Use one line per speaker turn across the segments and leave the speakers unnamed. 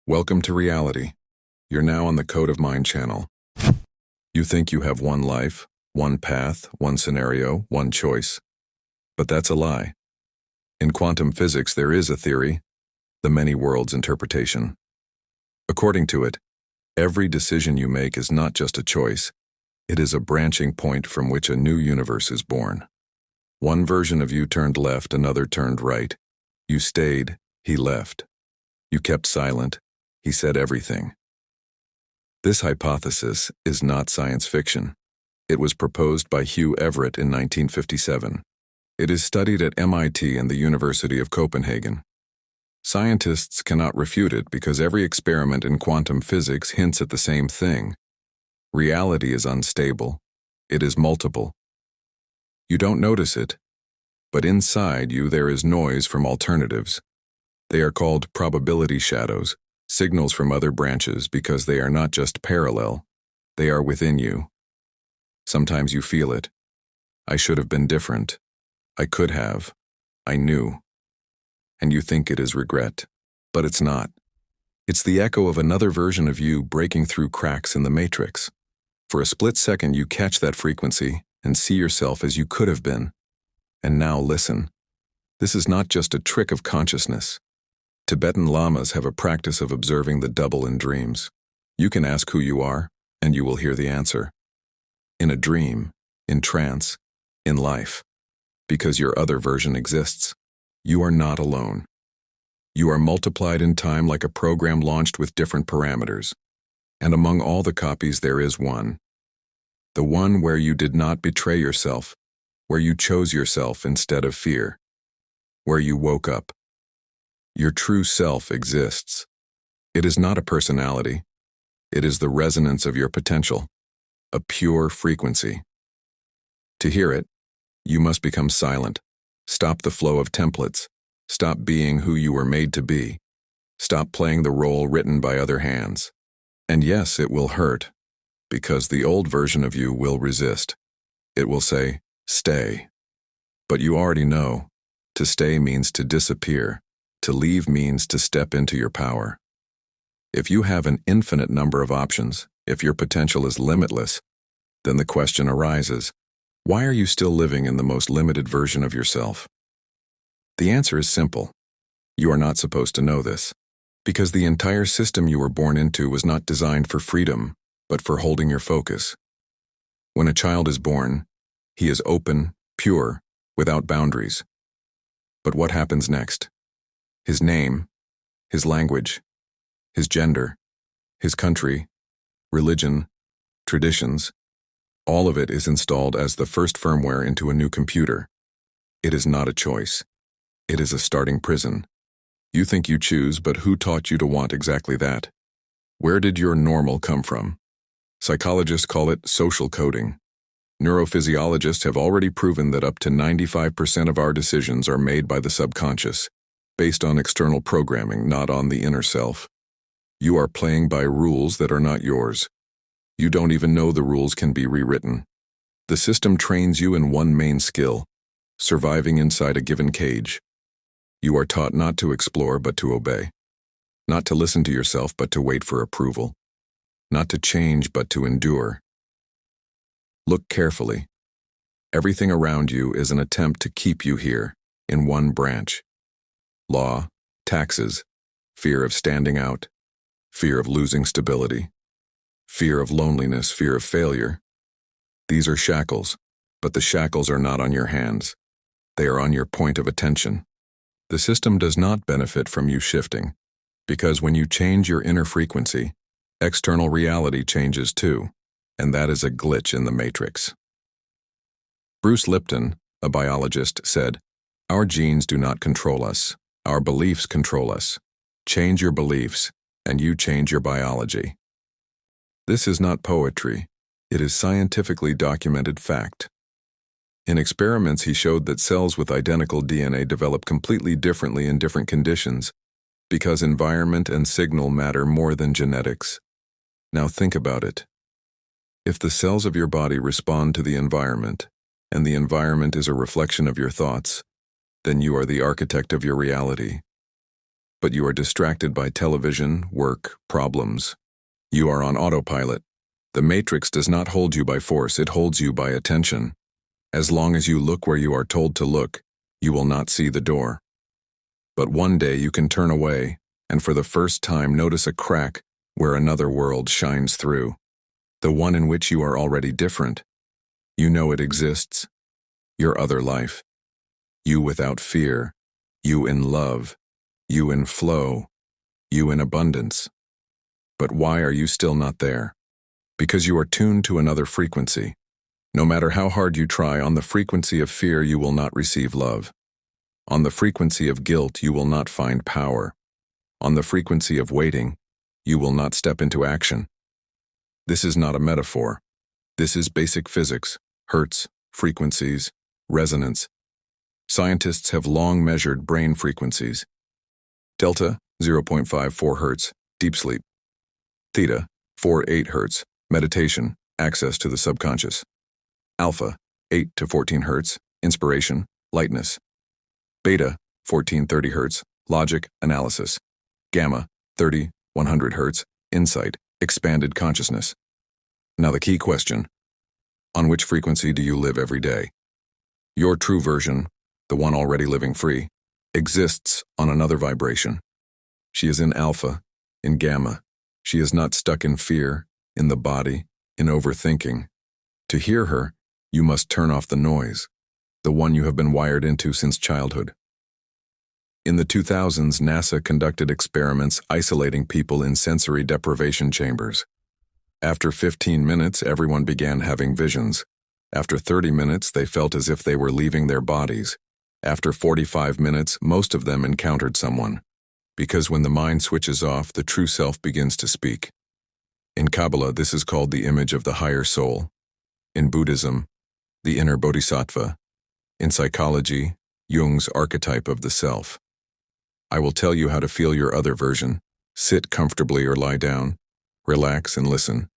Welcome to reality. You're now on the Code of Mind channel. You think you have one life, one path, one scenario, one choice. But that's a lie. In quantum physics, there is a theory, the many worlds interpretation. According to it, every decision you make is not just a choice, it is a branching point from which a new universe is born. One version of you turned left, another turned right. You stayed, he left. You kept silent, he said everything. This hypothesis is not science fiction. It was proposed by Hugh Everett in 1957. It is studied at MIT and the University of Copenhagen. Scientists cannot refute it because every experiment in quantum physics hints at the same thing. Reality is unstable. It is multiple. You don't notice it, but inside you there is noise from alternatives. They are called probability shadows, signals from other branches because they are not just parallel, they are within you. Sometimes you feel it. I should have been different. I could have. I knew. And you think it is regret, but it's not. It's the echo of another version of you breaking through cracks in the matrix. For a split second you catch that frequency and see yourself as you could have been. And now listen. This is not just a trick of consciousness. Tibetan lamas have a practice of observing the double in dreams. You can ask who you are, and you will hear the answer. In a dream, in trance, in life. Because your other version exists. You are not alone. You are multiplied in time like a program launched with different parameters. And among all the copies there is one. The one where you did not betray yourself, where you chose yourself instead of fear, where you woke up. Your true self exists. It is not a personality. It is the resonance of your potential, a pure frequency. To hear it, you must become silent. Stop the flow of templates. Stop being who you were made to be. Stop playing the role written by other hands. And yes, it will hurt, because the old version of you will resist. It will say, stay. But you already know, to stay means to disappear. To leave means to step into your power. If you have an infinite number of options, if your potential is limitless, then the question arises, why are you still living in the most limited version of yourself? The answer is simple. You are not supposed to know this, because the entire system you were born into was not designed for freedom, but for holding your focus. When a child is born, he is open, pure, without boundaries. But what happens next? His name, his language, his gender, his country, religion, traditions, all of it is installed as the first firmware into a new computer. It is not a choice. It is a starting prison. You think you choose, but who taught you to want exactly that? Where did your normal come from? Psychologists call it social coding. Neurophysiologists have already proven that up to 95% of our decisions are made by the subconscious, based on external programming, not on the inner self. You are playing by rules that are not yours. You don't even know the rules can be rewritten. The system trains you in one main skill, surviving inside a given cage. You are taught not to explore but to obey, not to listen to yourself but to wait for approval, not to change but to endure. Look carefully. Everything around you is an attempt to keep you here, in one branch. Law, taxes, fear of standing out, fear of losing stability, fear of loneliness, fear of failure. These are shackles, but the shackles are not on your hands. They are on your point of attention. The system does not benefit from you shifting, because when you change your inner frequency, external reality changes too, and that is a glitch in the matrix. Bruce Lipton, a biologist, said, "Our genes do not control us. Our beliefs control us. Change your beliefs, and you change your biology." This is not poetry. It is scientifically documented fact. In experiments, he showed that cells with identical DNA develop completely differently in different conditions, because environment and signal matter more than genetics. Now think about it. If the cells of your body respond to the environment, and the environment is a reflection of your thoughts, then you are the architect of your reality. but you are distracted by television, work, problems. You are on autopilot. The matrix does not hold you by force, it holds you by attention. As long as you look where you are told to look, you will not see the door. But one day you can turn away, and for the first time notice a crack where another world shines through. The one in which you are already different. You know it exists. Your other life. You without fear. You in love. You in flow. You in abundance. But why are you still not there? Because you are tuned to another frequency. No matter how hard you try, on the frequency of fear you will not receive love. On the frequency of guilt you will not find power. On the frequency of waiting, you will not step into action. This is not a metaphor. This is basic physics, hertz, frequencies, resonance. Scientists have long measured brain frequencies. Delta, 0.54 hertz, deep sleep. Theta, 4.8 hertz, meditation, access to the subconscious. Alpha, 8 to 14 hertz, inspiration, lightness. Beta, 1430 hertz, logic, analysis. Gamma, 100 hertz, insight, expanded consciousness. Now the key question: on which frequency do you live every day? Your true version, the one already living free, exists on another vibration. She is in alpha, in gamma. She is not stuck in fear, in the body, in overthinking. To hear her, you must turn off the noise, the one you have been wired into since childhood. In the 2000s, NASA conducted experiments isolating people in sensory deprivation chambers. After 15 minutes, everyone began having visions. After 30 minutes, they felt as if they were leaving their bodies. After 45 minutes, most of them encountered someone. Because when the mind switches off, the true self begins to speak. In Kabbalah, this is called the image of the higher soul. In Buddhism, the inner bodhisattva. In psychology, Jung's archetype of the self. I will tell you how to feel your other version. Sit comfortably or lie down. Relax and listen.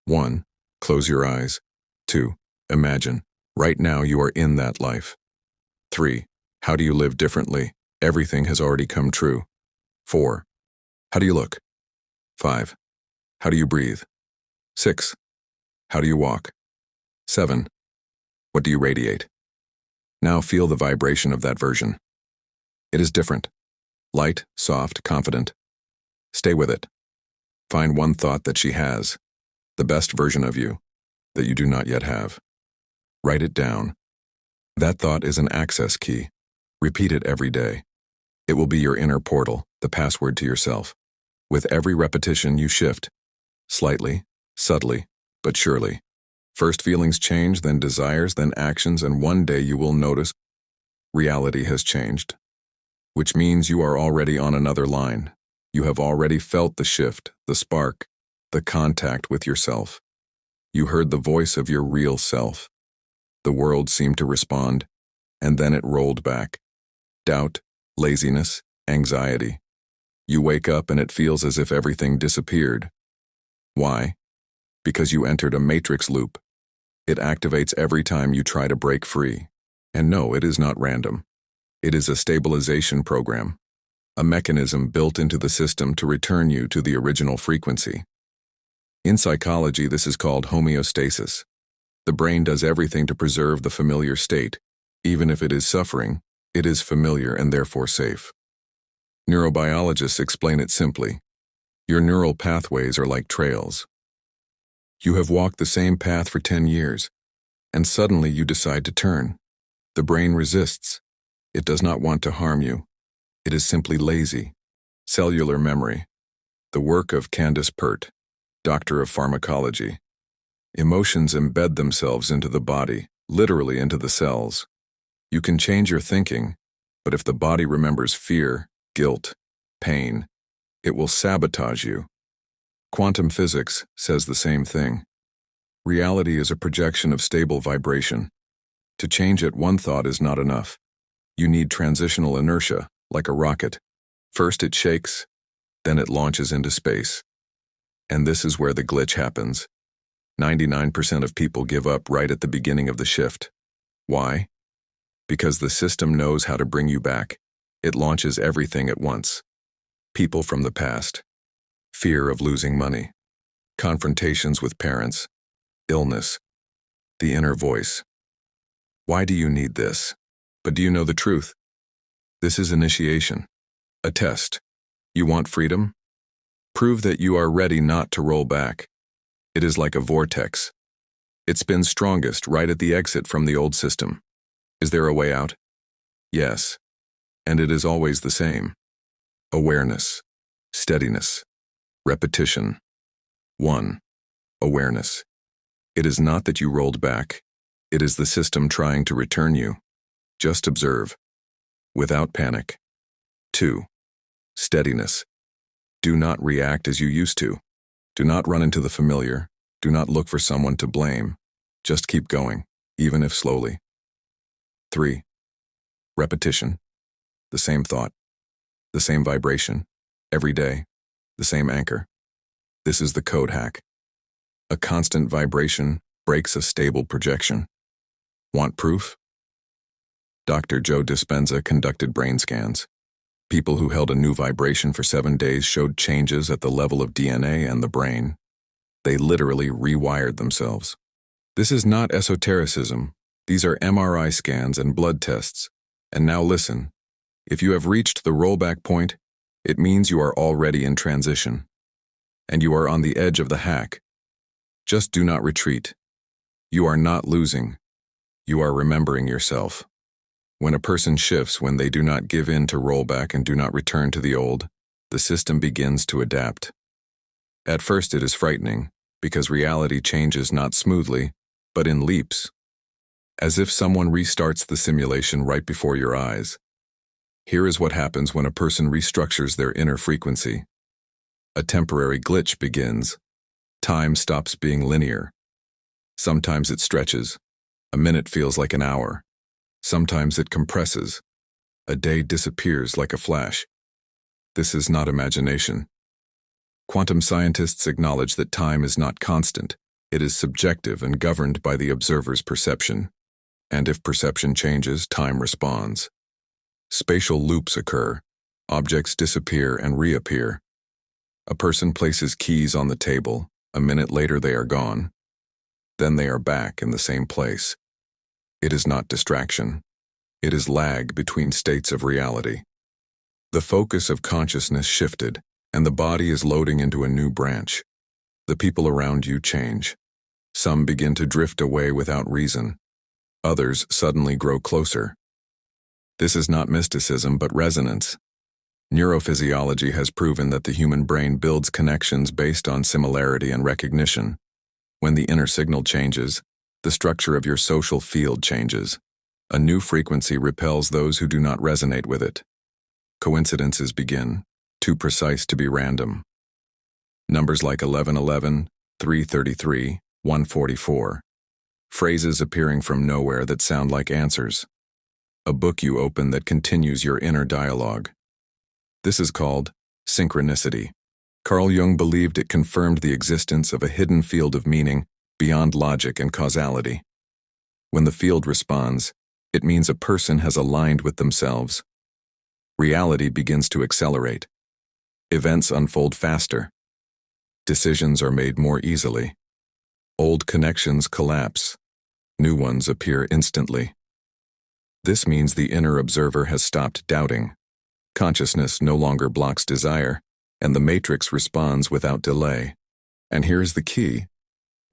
1. Close your eyes. 2. Imagine. Right now you are in that life. 3. How do you live differently? Everything has already come true. 4. How do you look? 5. How do you breathe? 6. How do you walk? 7. What do you radiate? Now feel the vibration of that version. It is different. Light, soft, confident. Stay with it. Find one thought that she has, the best version of you, that you do not yet have. Write it down. That thought is an access key. Repeat it every day. It will be your inner portal, the password to yourself. With every repetition you shift, slightly, subtly, but surely. First feelings change, then desires, then actions, and one day you will notice reality has changed. Which means you are already on another line. You have already felt the shift, the spark, the contact with yourself. You heard the voice of your real self. The world seemed to respond, and then it rolled back. Doubt, laziness, anxiety. You wake up and it feels as if everything disappeared. Why? Because you entered a matrix loop. It activates every time you try to break free. And no, it is not random. It is a stabilization program, a mechanism built into the system to return you to the original frequency. In psychology, this is called homeostasis. The brain does everything to preserve the familiar state. Even if it is suffering, it is familiar and therefore safe. Neurobiologists explain it simply. Your neural pathways are like trails. You have walked the same path for 10 years, and suddenly you decide to turn. The brain resists. It does not want to harm you. It is simply lazy. Cellular memory. The work of Candace Pert, doctor of pharmacology. Emotions embed themselves into the body, literally into the cells. You can change your thinking, but if the body remembers fear, guilt, pain, it will sabotage you. Quantum physics says the same thing. Reality is a projection of stable vibration. To change it, one thought is not enough. You need transitional inertia, like a rocket. First it shakes, then it launches into space. And this is where the glitch happens. 99% of people give up right at the beginning of the shift. Why? Because the system knows how to bring you back. It launches everything at once. People from the past, fear of losing money, confrontations with parents, illness, the inner voice. Why do you need this? But do you know the truth? This is initiation, a test. You want freedom? Prove that you are ready not to roll back. It is like a vortex. It spins strongest right at the exit from the old system. Is there a way out? Yes. And it is always the same. Awareness, steadiness, repetition. 1. Awareness. It is not that you rolled back. It is the system trying to return you. Just observe, without panic. 2. Steadiness. Do not react as you used to. Do not run into the familiar. Do not look for someone to blame. Just keep going, even if slowly. 3. Repetition. The same thought, the same vibration, every day, the same anchor. This is the code hack. A constant vibration breaks a stable projection. Want proof? Dr. Joe Dispenza conducted brain scans. People who held a new vibration for 7 days showed changes at the level of DNA and the brain. They literally rewired themselves. This is not esotericism. These are MRI scans and blood tests. And now listen. If you have reached the rollback point, it means you are already in transition. And you are on the edge of the hack. Just do not retreat. You are not losing. You are remembering yourself. When a person shifts, when they do not give in to rollback and do not return to the old, the system begins to adapt. At first it is frightening, because reality changes not smoothly, but in leaps. As if someone restarts the simulation right before your eyes. Here is what happens when a person restructures their inner frequency. A temporary glitch begins. Time stops being linear. Sometimes it stretches. A minute feels like an hour. Sometimes it compresses. A day disappears like a flash. This is not imagination. Quantum scientists acknowledge that time is not constant. It is subjective and governed by the observer's perception. And if perception changes, time responds. Spatial loops occur. Objects disappear and reappear. A person places keys on the table. A minute later they are gone. Then they are back in the same place. It is not distraction. It is lag between states of reality. The focus of consciousness shifted, and the body is loading into a new branch. The people around you change. Some begin to drift away without reason. Others suddenly grow closer. This is not mysticism, but resonance. Neurophysiology has proven that the human brain builds connections based on similarity and recognition. When the inner signal changes, the structure of your social field changes. A new frequency repels those who do not resonate with it. Coincidences begin, too precise to be random. Numbers like 1111, 333, 144. Phrases appearing from nowhere that sound like answers. A book you open that continues your inner dialogue. This is called synchronicity. Carl Jung believed it confirmed the existence of a hidden field of meaning beyond logic and causality. When the field responds, it means a person has aligned with themselves. Reality begins to accelerate. Events unfold faster. Decisions are made more easily. Old connections collapse. New ones appear instantly. This means the inner observer has stopped doubting. Consciousness no longer blocks desire, and the matrix responds without delay. And here's the key.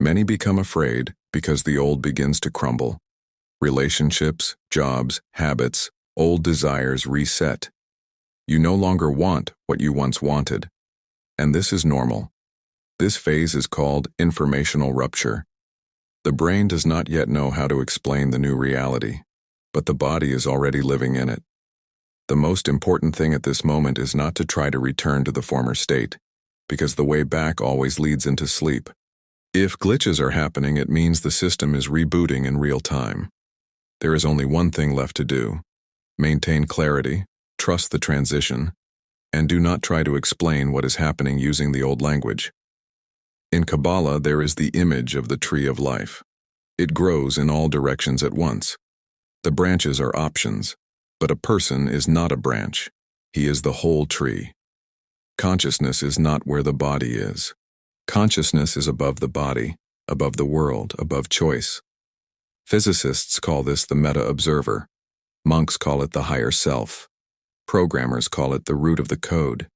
Many become afraid because the old begins to crumble. Relationships, jobs, habits, old desires reset. You no longer want what you once wanted. And this is normal. This phase is called informational rupture. The brain does not yet know how to explain the new reality, but the body is already living in it. The most important thing at this moment is not to try to return to the former state, because the way back always leads into sleep. If glitches are happening, it means the system is rebooting in real time. There is only one thing left to do. Maintain clarity, trust the transition, and do not try to explain what is happening using the old language. In Kabbalah, there is the image of the tree of life. It grows in all directions at once. The branches are options, but a person is not a branch. He is the whole tree. Consciousness is not where the body is. Consciousness is above the body, above the world, above choice. Physicists call this the meta-observer. Monks call it the higher self. Programmers call it the root of the code.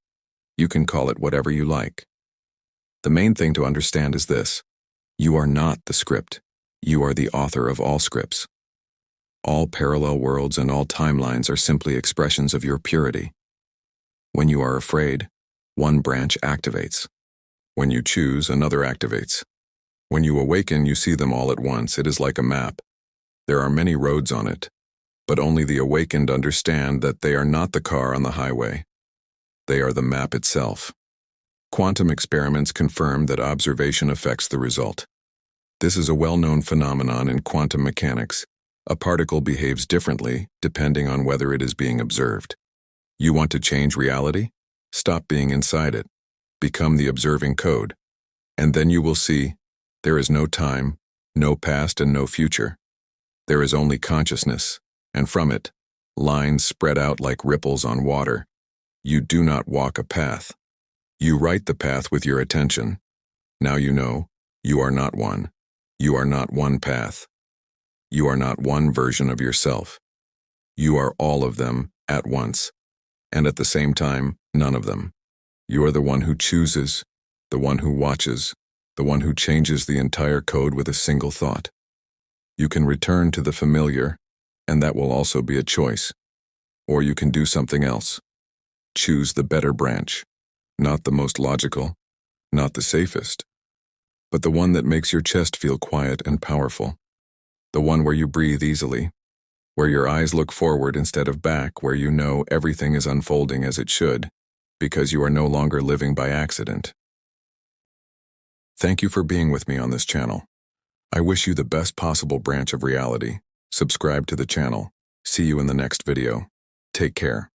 You can call it whatever you like. The main thing to understand is this: you are not the script. You are the author of all scripts. All parallel worlds and all timelines are simply expressions of your purity. When you are afraid, one branch activates. When you choose, another activates. When you awaken, you see them all at once. It is like a map. There are many roads on it, but only the awakened understand that they are not the car on the highway. They are the map itself. Quantum experiments confirm that observation affects the result. This is a well-known phenomenon in quantum mechanics. A particle behaves differently depending on whether it is being observed. You want to change reality? Stop being inside it. Become the observing code. And then you will see there is no time, no past, and no future. There is only consciousness, and from it, lines spread out like ripples on water. You do not walk a path. You write the path with your attention. Now you know, you are not one. You are not one path. You are not one version of yourself. You are all of them at once, and at the same time, none of them. You are the one who chooses, the one who watches, the one who changes the entire code with a single thought. You can return to the familiar, and that will also be a choice. Or you can do something else. Choose the better branch, not the most logical, not the safest, but the one that makes your chest feel quiet and powerful. The one where you breathe easily, where your eyes look forward instead of back, where you know everything is unfolding as it should, because you are no longer living by accident. Thank you for being with me on this channel. I wish you the best possible branch of reality. Subscribe to the channel. See you in the next video. Take care.